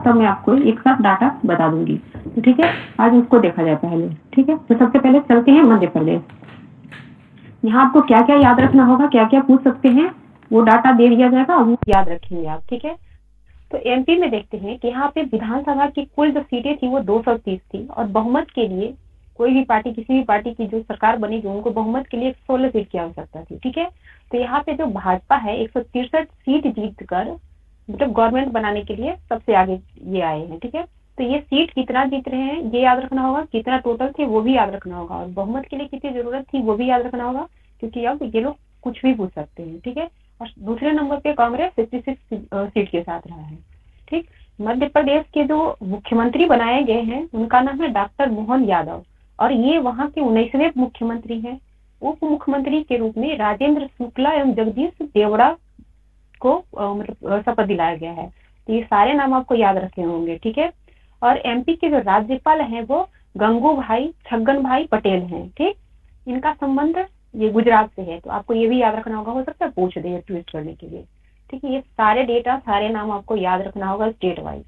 तब मैं आपको एक साथ डाटा बता दूंगी। तो ठीक है, आज उसको देखा जाए पहले। ठीक है, तो सबसे पहले चलते हैं मध्य प्रदेश। यहाँ आपको क्या क्या याद रखना होगा, क्या क्या पूछ सकते हैं, वो डाटा दे दिया जाएगा और वो याद रखेंगे आप। ठीक है, तो एमपी में देखते हैं कि यहाँ पे विधानसभा की कुल जो सीटें थी वो 230 थी और बहुमत के लिए कोई भी पार्टी, किसी भी पार्टी की जो सरकार बनेगी उनको बहुमत के लिए 16 सीट की आवश्यकता थी। ठीक है, तो यहाँ पे जो भाजपा है 163 सीट जीत कर मतलब गवर्नमेंट बनाने के लिए सबसे आगे ये आए हैं। ठीक है, तो ये सीट कितना जीत रहे हैं ये याद रखना होगा, कितना टोटल थे वो भी याद रखना होगा और बहुमत के लिए कितनी जरूरत थी वो भी याद रखना होगा, क्योंकि अब ये लोग कुछ भी पूछ सकते हैं। ठीक है, और दूसरे नंबर पे कांग्रेस 66 सीट के साथ रहा है। ठीक, मध्य प्रदेश के जो मुख्यमंत्री बनाए गए हैं उनका नाम है डॉक्टर मोहन यादव और ये वहां के 19वें मुख्यमंत्री हैं। उप मुख्यमंत्री के रूप में राजेंद्र शुक्ला एवं जगदीश देवड़ा को मतलब शपथ दिलाया गया है। तो ये सारे नाम आपको याद रखे होंगे। ठीक है, और एमपी के जो राज्यपाल हैं वो गंगू भाई छगन भाई पटेल हैं। ठीक, इनका संबंध ये गुजरात से है, तो आपको ये भी याद रखना होगा, हो सकता है पूछ दे ट्वीट करने के लिए। ठीक है, ये सारे डेटा सारे नाम आपको याद रखना होगा स्टेट वाइज।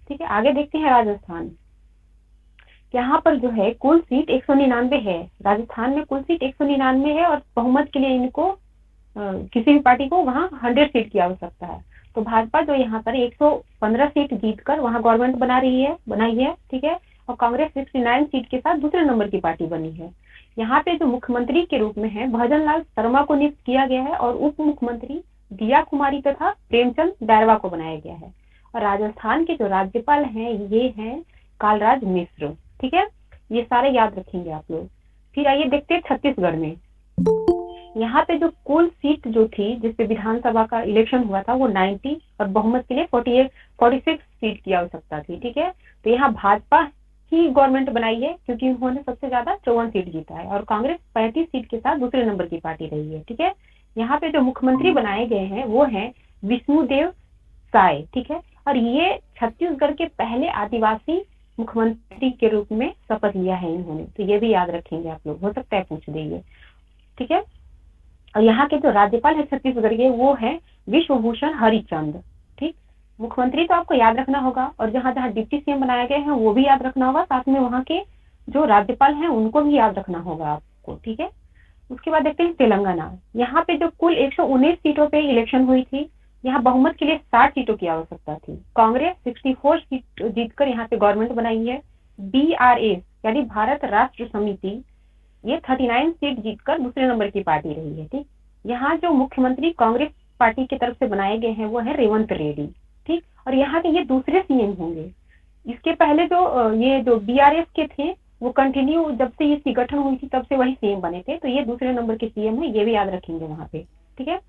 ठीक है, आगे देखते हैं राजस्थान। यहाँ पर जो है कुल सीट 199 है। राजस्थान में कुल सीट 199 है और बहुमत के लिए इनको किसी भी पार्टी को वहाँ 100 सीट की आवश्यकता है। तो भाजपा जो यहाँ पर 115 सीट जीतकर वहाँ गवर्नमेंट बनाई है। ठीक है, और कांग्रेस 69 सीट के साथ दूसरे नंबर की पार्टी बनी है। यहाँ पे जो मुख्यमंत्री के रूप में है भजन लाल शर्मा को नियुक्त किया गया है और उप मुख्यमंत्री दिया कुमारी तथा प्रेमचंद बैरवा को बनाया गया है। और राजस्थान के जो राज्यपाल हैं ये हैं कालराज मिश्र। ठीक है, ये सारे याद रखेंगे आप लोग। फिर आइए देखते हैं छत्तीसगढ़ में। यहाँ पे जो कुल सीट जो थी जिसपे विधानसभा का इलेक्शन हुआ था वो 90 और बहुमत के लिए 46 सीट की आवश्यकता थी। ठीक है, तो यहाँ भाजपा ही गवर्नमेंट बनाई है क्योंकि उन्होंने सबसे ज्यादा 54 सीट जीता है और कांग्रेस 35 सीट के साथ दूसरे नंबर की पार्टी रही है। ठीक है, यहाँ पे जो मुख्यमंत्री बनाए गए हैं वो हैं विष्णुदेव साय। ठीक है, और ये छत्तीसगढ़ के पहले आदिवासी मुख्यमंत्री के रूप में शपथ लिया है इन्होंने, तो ये भी याद रखेंगे आप लोग, हो सकता है पूछ देंगे। ठीक है, और यहाँ के जो राज्यपाल है छत्तीसगढ़ के वो है विश्वभूषण हरिचंद। ठीक, मुख्यमंत्री तो आपको याद रखना होगा और जहाँ जहाँ डिप्टी सीएम बनाए गए हैं वो भी याद रखना होगा, साथ में वहाँ के जो राज्यपाल हैं उनको भी याद रखना होगा आपको। ठीक है, उसके बाद देखते हैं तेलंगाना। यहाँ पे जो कुल 119 सीटों पे इलेक्शन हुई थी, यहाँ बहुमत के लिए 60 सीटों की आवश्यकता थी। कांग्रेस 64 सीट जीतकर यहाँ पे गवर्नमेंट बनाई है। BRS यानी भारत राष्ट्र समिति ये 39 सीट जीतकर दूसरे नंबर की पार्टी रही है। ठीक, यहाँ जो मुख्यमंत्री कांग्रेस पार्टी की तरफ से बनाए गए हैं वो है रेवंत रेड्डी। ठीक, और यहाँ के ये दूसरे सीएम होंगे। इसके पहले ये जो BRS के थे वो कंटिन्यू जब से ये गठन हुई थी तब से वही सीएम बने थे, तो ये दूसरे नंबर के सीएम है, ये भी याद रखेंगे वहां पे। ठीक है,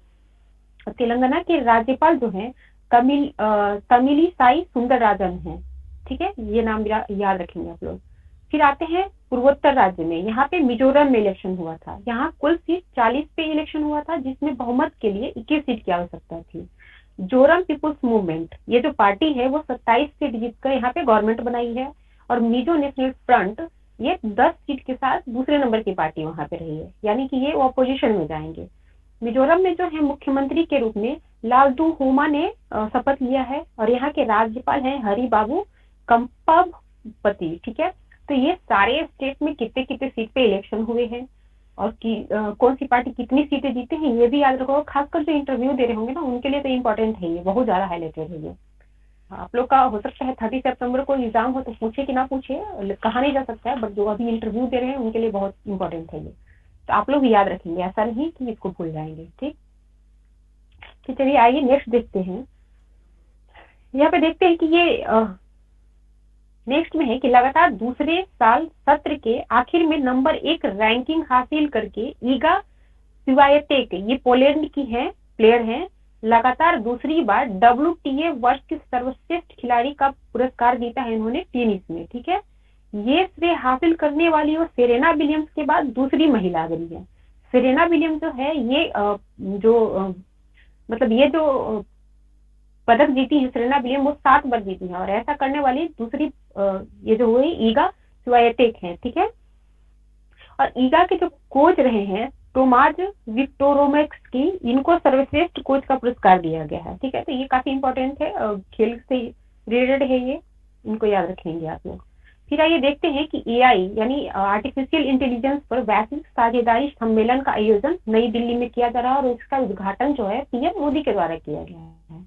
और तेलंगाना के राज्यपाल जो है तमिली साई सुंदरराजन है। ठीक है, ये नाम याद रखेंगे आप लोग। फिर आते हैं पूर्वोत्तर राज्य में। यहाँ पे मिजोरम में इलेक्शन हुआ था। यहाँ कुल सीट 40 पे इलेक्शन हुआ था जिसमें बहुमत के लिए 21 सीट की आवश्यकता थी। जोरम पीपुल्स मूवमेंट ये जो पार्टी है वो 27 सीट जीतकर यहाँ पे गवर्नमेंट बनाई है और मिजो नेशनल फ्रंट ये 10 सीट के साथ दूसरे नंबर की पार्टी वहां पे रही है, यानी कि ये ऑपोजिशन में जाएंगे। मिजोरम में जो है मुख्यमंत्री के रूप में लालटू होमा ने शपथ लिया है और यहाँ के राज्यपाल हैं हरि बाबू कंपापति। ठीक है, तो ये सारे स्टेट में कितने कितने सीट पे इलेक्शन हुए हैं और कौन सी पार्टी कितनी सीटें जीते हैं ये भी याद रखो। खासकर जो इंटरव्यू दे रहे होंगे ना उनके लिए तो इम्पोर्टेंट है, ये बहुत ज्यादा हाईलाइटेड है। ये आप लोग का हो सकता है 30 सितंबर को एग्जाम हो तो पूछे कि ना पूछे, कहा नहीं जा सकता है, बट जो अभी इंटरव्यू दे रहे हैं उनके लिए बहुत इंपॉर्टेंट है ये, तो आप लोग याद रखेंगे, ऐसा नहीं कि इसको भूल जाएंगे। ठीक, तो चलिए आइए नेक्स्ट देखते हैं। यहाँ पे देखते हैं कि ये नेक्स्ट में है कि लगातार दूसरे साल सत्र के आखिर में नंबर 1 रैंकिंग हासिल करके ईगा स्वियातेक ये पोलैंड की है प्लेयर है, लगातार दूसरी बार WTA वर्ष के सर्वश्रेष्ठ खिलाड़ी का पुरस्कार जीता है इन्होंने टेनिस में। ठीक है, ये श्रेय हासिल करने वाली वो सेरेना विलियम्स के बाद दूसरी महिला बनी है। सेरेना विलियम्स जो है ये मतलब ये जो पदक जीती है सेरेना विलियम्स वो 7 बार जीती है और ऐसा करने वाली दूसरी ये जो हुई ईगा स्वियातेक है। ठीक है, और ईगा के जो कोच रहे हैं टोमाज विक्टोरोमेक्स की, इनको सर्वश्रेष्ठ कोच का पुरस्कार दिया गया है। ठीक है, तो ये काफी इंपॉर्टेंट है खेल से ग्रेडेड है ये, इनको याद रखेंगे आप लोग। फिर आइए देखते हैं कि एआई यानी आर्टिफिशियल इंटेलिजेंस पर वैश्विक साझेदारी सम्मेलन का आयोजन नई दिल्ली में किया जा रहा है और इसका उद्घाटन जो है पीएम मोदी के द्वारा किया गया है।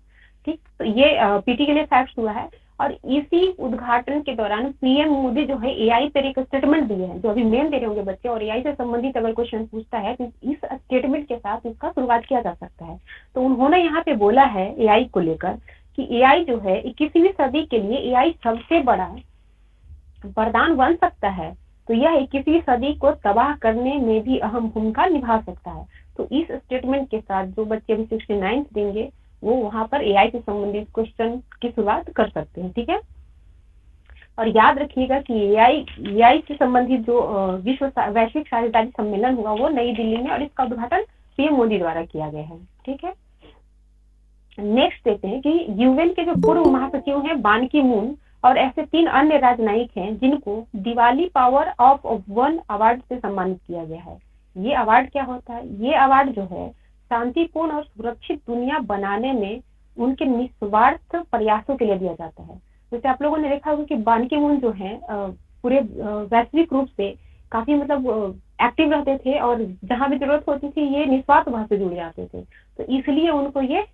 ठीक, तो ये पीटी के लिए फैक्ट हुआ है। और इसी उद्घाटन के दौरान पीएम मोदी जो है एआई पर एक स्टेटमेंट दिए हैं, जो अभी मेन दे रहे होंगे बच्चे, और एआई से संबंधित अगर क्वेश्चन पूछता है तो इस स्टेटमेंट के साथ इसका शुरुआत किया जा सकता है। तो उन्होंने यहाँ पे बोला है एआई को लेकर कि एआई जो है 21वीं सदी के लिए एआई सबसे बड़ा वरदान बन सकता है, तो यह 21वीं सदी को तबाह करने में भी अहम भूमिका निभा सकता है। तो इस स्टेटमेंट के साथ जो बच्चे अभी 69 देंगे वो वहां पर एआई से संबंधित क्वेश्चन की शुरुआत कर सकते हैं। ठीक है, और याद रखिएगा कि एआई से संबंधित जो वैश्विक साझेदारी सम्मेलन हुआ वो नई दिल्ली में, और इसका उद्घाटन पीएम मोदी द्वारा किया गया है। ठीक है, नेक्स्ट देखते हैं कि यूएन के जो पूर्व महासचिव हैं बान की मून और ऐसे 3 अन्य राजनयिक हैं जिनको Diwali power of one award से सम्मानित किया गया है। ये अवार्ड क्या होता है? ये अवार्ड जो है शांतिपूर्ण और सुरक्षित दुनिया बनाने में उनके निस्वार्थ प्रयासों के लिए दिया जाता है। जैसे आप लोगों ने देखा होगा कि बान की मून जो है पूरे वैश्विक रूप से काफी मतलब एक्टिव रहते थे और जहां भी जरूरत होती थी ये निस्वार्थ भाव से जुड़ जाते थे, तो इसलिए उनको ये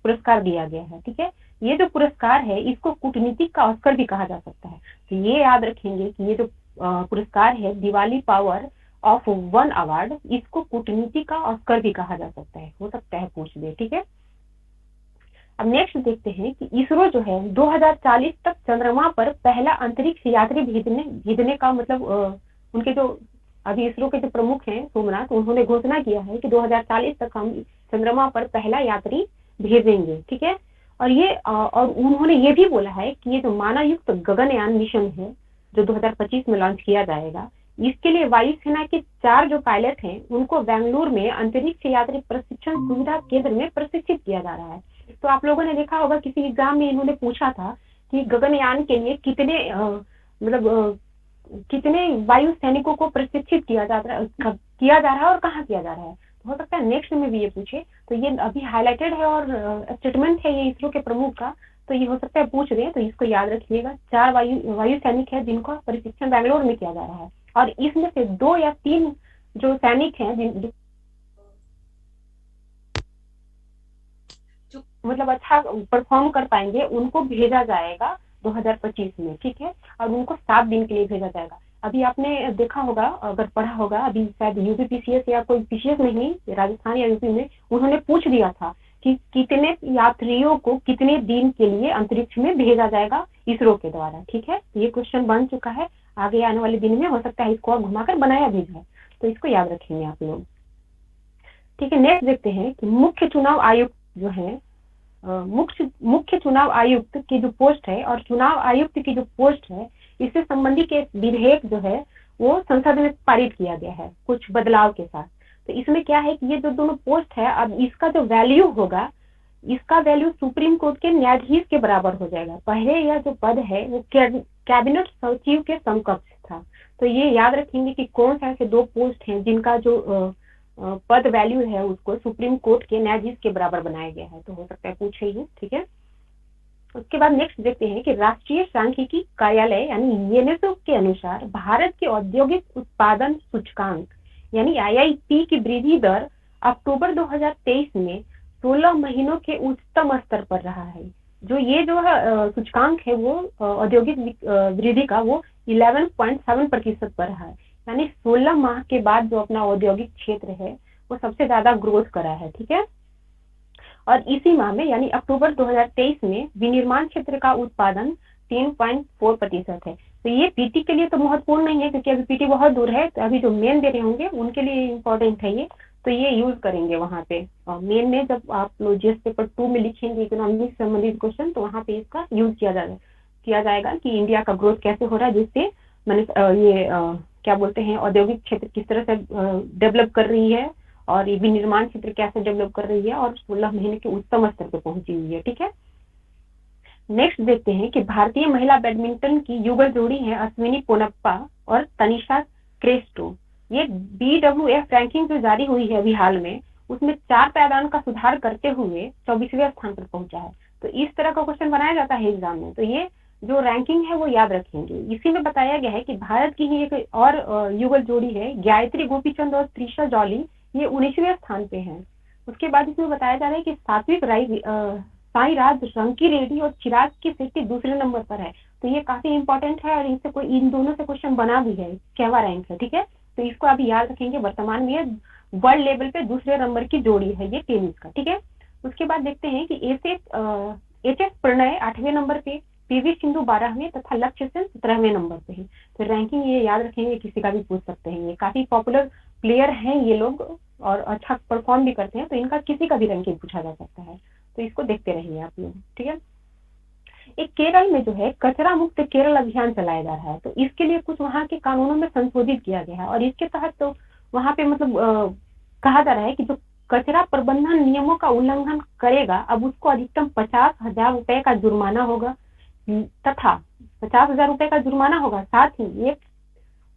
पुरस्कार दिया गया है। ठीक है, ये जो पुरस्कार है इसको कूटनीतिक का ऑस्कर भी कहा जा सकता है। तो ये याद रखेंगे कि ये जो पुरस्कार है Diwali power of one award, इसको कूटनीति का ऑस्कर भी कहा जा सकता है, हो सकता है पूछ दे। ठीक है, अब नेक्स्ट देखते हैं कि इसरो जो है 2040 तक चंद्रमा पर पहला अंतरिक्ष यात्री भेजने का मतलब उनके जो अभी इसरो के जो प्रमुख हैं सोमनाथ, उन्होंने घोषणा किया है कि 2040 तक हम चंद्रमा पर पहला यात्री भेजेंगे। ठीक है, और उन्होंने ये भी बोला है कि ये जो मानव युक्त गगनयान मिशन है जो 2025 में लॉन्च किया जाएगा, इसके लिए वायुसेना के 4 जो पायलट हैं उनको बेंगलुरु में अंतरिक्ष यात्री प्रशिक्षण सुविधा केंद्र में प्रशिक्षित किया जा रहा है। तो आप लोगों ने देखा होगा किसी एग्जाम में इन्होंने पूछा था कि गगनयान के लिए कितने वायु सैनिकों को प्रशिक्षित किया जा रहा है और कहाँ किया जा रहा है। हो सकता है नेक्स्ट में भी ये पूछे, तो ये अभी हाईलाइटेड है और स्टेटमेंट है ये इसरो के प्रमुख का, तो ये हो सकता है पूछ रहे हैं, तो इसको याद रखिएगा। 4 वायु सैनिक है जिनका प्रशिक्षण बेंगलुरु में किया जा रहा है, और इसमें से 2 या 3 जो सैनिक हैं जो मतलब अच्छा परफॉर्म कर पाएंगे उनको भेजा जाएगा 2025 में। ठीक है, और उनको 7 दिन के लिए भेजा जाएगा। अभी आपने देखा होगा, अगर पढ़ा होगा, अभी शायद यूपी पीसीएस या कोई पीसीएस में ही राजस्थान या यूपी में उन्होंने पूछ दिया था कि कितने यात्रियों को कितने दिन के लिए अंतरिक्ष में भेजा जाएगा इसरो के द्वारा। ठीक है, ये क्वेश्चन बन चुका है, आगे आने वाले दिन में हो सकता है इसको और घुमाकर बनाया भी जाए, तो इसको याद रखेंगे आप लोग। ठीक है, नेक्स्ट देखते हैं कि मुख्य चुनाव आयुक्त जो है मुख्य चुनाव आयुक्त की जो पोस्ट है और चुनाव आयुक्त की जो पोस्ट है, इससे संबंधित एक विधेयक जो है वो संसद में पारित किया गया है कुछ बदलाव के साथ। तो इसमें क्या है कि ये जो दोनों पोस्ट है, अब इसका जो वैल्यू होगा, इसका वैल्यू सुप्रीम कोर्ट के न्यायाधीश के बराबर हो जाएगा। पहले यह जो पद है वो कैबिनेट सचिव के समकक्ष था। तो ये याद रखेंगे कि कौन सा ऐसे 2 पोस्ट हैं जिनका जो पद वैल्यू है उसको सुप्रीम कोर्ट के न्यायाधीश के बराबर बनाया गया है, तो हो सकता है पूछे ही। ठीक है, उसके बाद नेक्स्ट देखते हैं कि राष्ट्रीय सांख्यिकी कार्यालय यानी यूनेस्को के अनुसार भारत के औद्योगिक उत्पादन सूचकांक यानी आईआईपी की वृद्धि दर अक्टूबर 2023 में 16 महीनों के उच्चतम स्तर पर रहा है। जो ये जो सूचकांक है वो औद्योगिक वृद्धि का वो 11.7% पर रहा है, यानी 16 माह के बाद जो अपना औद्योगिक क्षेत्र है वो सबसे ज्यादा ग्रोथ करा है। ठीक है, और इसी माह में यानी अक्टूबर 2023 में विनिर्माण क्षेत्र का उत्पादन 3.4% है। तो ये पीटी के लिए तो महत्वपूर्ण नहीं है क्योंकि अभी पीटी बहुत दूर है, तो अभी जो मेन दे रहे होंगे उनके लिए इम्पोर्टेंट है ये, तो ये यूज करेंगे वहां पे। और मेन में जब आप लोग जीएस पेपर 2 में लिखेंगे इकोनॉमिक से संबंधित क्वेश्चन, तो वहां पे इसका यूज किया जाएगा कि इंडिया का ग्रोथ कैसे हो रहा है, जिससे मैंने क्या बोलते हैं औद्योगिक क्षेत्र किस तरह से डेवलप कर रही है और ये विनिर्माण क्षेत्र कैसे डेवलप कर रही है और 16 महीने के उच्चतम स्तर पर पहुंची हुई है। ठीक है, नेक्स्ट देखते हैं कि भारतीय महिला बैडमिंटन की युगल जोड़ी है अश्विनी पोनप्पा और तनिषा क्रेस्टो। ये BWF रैंकिंग जो जारी हुई है अभी हाल में, उसमें 4 पायदान का सुधार करते हुए 24वें स्थान पर पहुंचा है। तो इस तरह का क्वेश्चन बनाया जाता है एग्जाम में। तो ये जो रैंकिंग है वो याद रखेंगे। इसी में बताया गया है कि भारत की ही एक और युगल जोड़ी है गायत्री गोपीचंद और त्रिशा जॉली, ये 19वें स्थान पे हैं। उसके बाद इसमें बताया जा रहा है कि सात्विक साई राज रंकी रेड्डी और चिराग की शेट्टी दूसरे नंबर पर है। तो ये काफी इंपॉर्टेंट है और इनसे कोई इन दोनों से क्वेश्चन बना भी है, केवा रैंक है, ठीक है। तो इसको अभी याद रखेंगे, वर्तमान में वर्ल्ड लेवल पे दूसरे नंबर की जोड़ी है ये टेनिस का, ठीक है। उसके बाद देखते हैं कि एच एस प्रणय 8वें नंबर पे, पीवी सिंधु 12वें तथा लक्ष्य सेन 17वें नंबर पे है। तो रैंकिंग ये याद रखेंगे, किसी का भी पूछ सकते हैं, ये काफी पॉपुलर प्लेयर हैं ये लोग और अच्छा परफॉर्म भी करते हैं, तो इनका किसी का भी रैंकिंग पूछा जा सकता है। तो इसको देखते रहिए आप लोग, ठीक है। एक केरल में जो है कचरा मुक्त केरल अभियान चलाया जा रहा है। तो इसके लिए कुछ वहाँ के कानूनों में संशोधित किया गया है और इसके तहत तो वहाँ पे मतलब कहा जा रहा है कि जो कचरा प्रबंधन नियमों का उल्लंघन करेगा, अब उसको अधिकतम 50,000 रुपए का जुर्माना होगा तथा 50,000 रुपए का जुर्माना होगा, साथ ही 1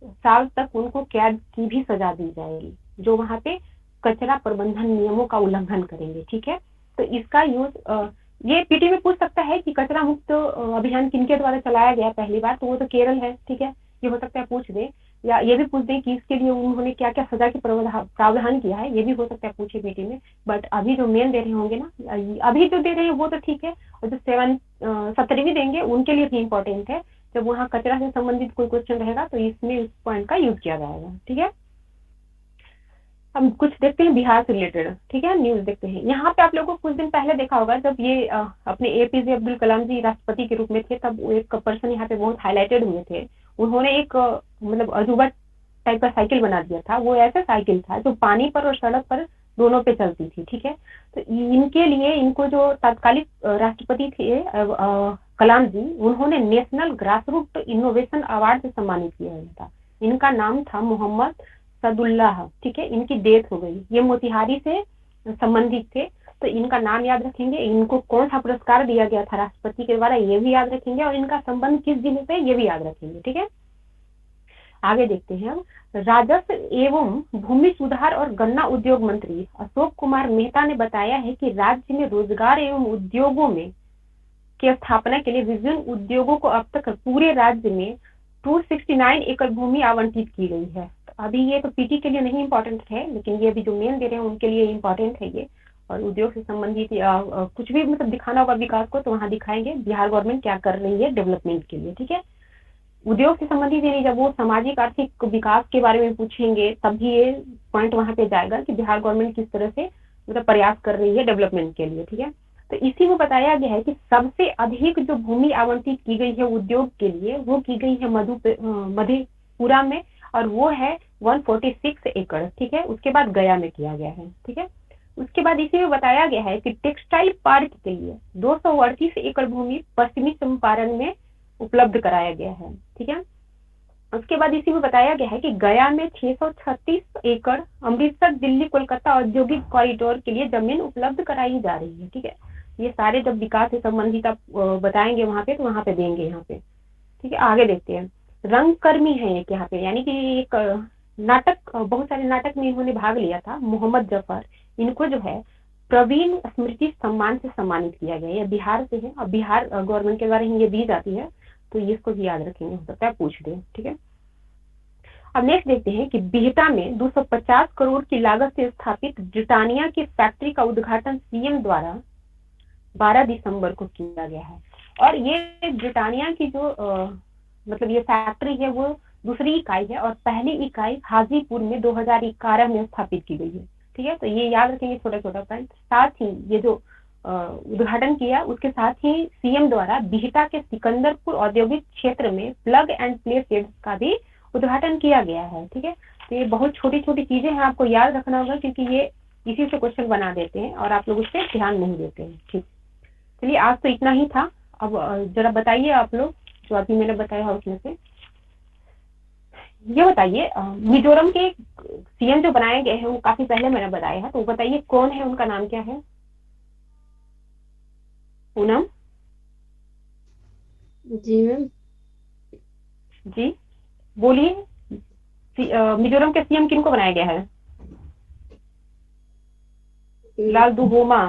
साल तक उनको कैद की भी सजा दी जाएगी जो वहाँ पे कचरा प्रबंधन नियमों का उल्लंघन करेंगे, ठीक है। तो इसका यूज ये पीटी में पूछ सकता है कि कचरा मुक्त अभियान किनके द्वारा चलाया गया पहली बार, तो वो तो केरल है, ठीक है। ये हो सकता है पूछ दे, या ये भी पूछ दे कि इसके लिए उन्होंने क्या क्या सजा की प्रावधान किया है, ये भी हो सकता है पूछे पीटी में। बट अभी जो मेन दे रहे होंगे ना, अभी जो दे रहे हैं वो तो ठीक है, और जो 17वीं देंगे उनके लिए भी इम्पोर्टेंट है। जब वहाँ कचरा से संबंधित कोई क्वेश्चन रहेगा तो इसमें उस पॉइंट का यूज किया जाएगा, ठीक है। हम कुछ देखते हैं बिहार से रिलेटेड, ठीक है, न्यूज देखते हैं। यहाँ पे आप लोगों को कुछ दिन पहले देखा होगा, जब ये अपने एपीजे अब्दुल कलाम जी राष्ट्रपति के रूप में थे, तब एक पर्सन यहाँ पे बहुत हाईलाइटेड हुए थे। उन्होंने एक मतलब अजूबा टाइप का साइकिल बना दिया था। वो ऐसा साइकिल था जो पानी पर और सड़क पर दोनों पे चलती थी, ठीक है। तो इनके लिए इनको जो तत्कालिक राष्ट्रपति थे कलाम जी, उन्होंने नेशनल ग्रासरूट इनोवेशन अवार्ड से सम्मानित किया गया था। इनका नाम था मोहम्मद सदुल्लाह, ठीक है। इनकी डेथ हो गई, ये मोतिहारी से संबंधित थे, तो इनका नाम याद रखेंगे। इनको कौन सा पुरस्कार दिया गया था राष्ट्रपति के द्वारा, ये भी याद रखेंगे, और इनका संबंध किस जिले से, ये भी याद रखेंगे, ठीक है। आगे देखते हैं हम। राजस्व एवं भूमि सुधार और गन्ना उद्योग मंत्री अशोक कुमार मेहता ने बताया है कि राज्य में रोजगार एवं उद्योगों में की स्थापना के लिए विभिन्न उद्योगों को अब तक पूरे राज्य में 269 एकड़ भूमि आवंटित की गई है। अभी ये तो पीटी के लिए नहीं इंपॉर्टेंट है, लेकिन ये अभी जो मेन दे रहे हैं उनके लिए इंपॉर्टेंट है ये। और उद्योग से संबंधित कुछ भी मतलब दिखाना होगा विकास को, तो वहाँ दिखाएंगे बिहार गवर्नमेंट क्या कर रही है डेवलपमेंट के लिए, ठीक है। उद्योग से संबंधित नहीं, जब वो सामाजिक आर्थिक विकास के बारे में पूछेंगे तब भी ये पॉइंट वहां पे जाएगा कि बिहार गवर्नमेंट किस तरह से मतलब प्रयास कर रही है डेवलपमेंट के लिए, ठीक है। तो इसी में बताया गया है कि सबसे अधिक जो भूमि आवंटित की गई है उद्योग के लिए, वो की गई है मधेपुरा में, और वो है 146 एकड़, ठीक है। उसके बाद गया में किया गया है, ठीक है। उसके बाद इसी में बताया गया है कि टेक्सटाइल पार्क के लिए 238 एकड़ भूमि पश्चिमी चंपारण में उपलब्ध कराया गया है, ठीक है। उसके बाद इसी में बताया गया है कि गया में 636 एकड़ अमृतसर दिल्ली कोलकाता औद्योगिक कॉरिडोर के लिए जमीन उपलब्ध कराई जा रही है, ठीक है। ये सारे जब विकास से संबंधित आप बताएंगे वहां पे, तो वहां पे देंगे यहाँ पे, ठीक है। आगे देखते हैं। रंगकर्मी है एक यहाँ पे, यानी कि एक नाटक, बहुत सारे नाटक में इन्होंने भाग लिया था, मोहम्मद जफर। इनको जो है प्रवीण स्मृति सम्मान से सम्मानित किया गया है। ये बिहार से है और बिहार गवर्नमेंट के द्वारा ही ये दी जाती है, तो इसको भी याद रखेंगे, हो सकता है पूछ दे, ठीक है। अब नेक्स्ट देखते हैं कि बिहटा में 250 करोड़ की लागत से स्थापित ब्रिटानिया की फैक्ट्री का उद्घाटन सीएम द्वारा 12 दिसंबर को किया गया है। और ये ब्रिटानिया की जो मतलब ये फैक्ट्री है वो दूसरी इकाई है, और पहली इकाई हाजीपुर में 2011 में स्थापित की गई है, ठीक है। तो ये याद रखेंगे छोटा छोटा पॉइंट। साथ ही ये जो उद्घाटन किया उसके साथ ही सीएम द्वारा बिहटा के सिकंदरपुर औद्योगिक क्षेत्र में प्लग एंड प्ले शेड्स का भी उद्घाटन किया गया है, ठीक है। तो ये बहुत छोटी छोटी चीजें हैं, आपको याद रखना होगा, क्योंकि ये इसी से क्वेश्चन बना देते हैं और आप लोग उस पर ध्यान नहीं देते हैं, ठीक। चलिए आज तो इतना ही था। अब जरा बताइए आप लोग, जो अभी मैंने बताया उसमें से ये बताइए, मिजोरम के सीएम जो बनाए गए हैं वो काफी पहले मैंने बताया है, तो बताइए कौन है, उनका नाम क्या है। पूनम जी मैम। जी बोलिए। मिजोरम के सीएम किनको बनाया गया है। लाल दुहोमा,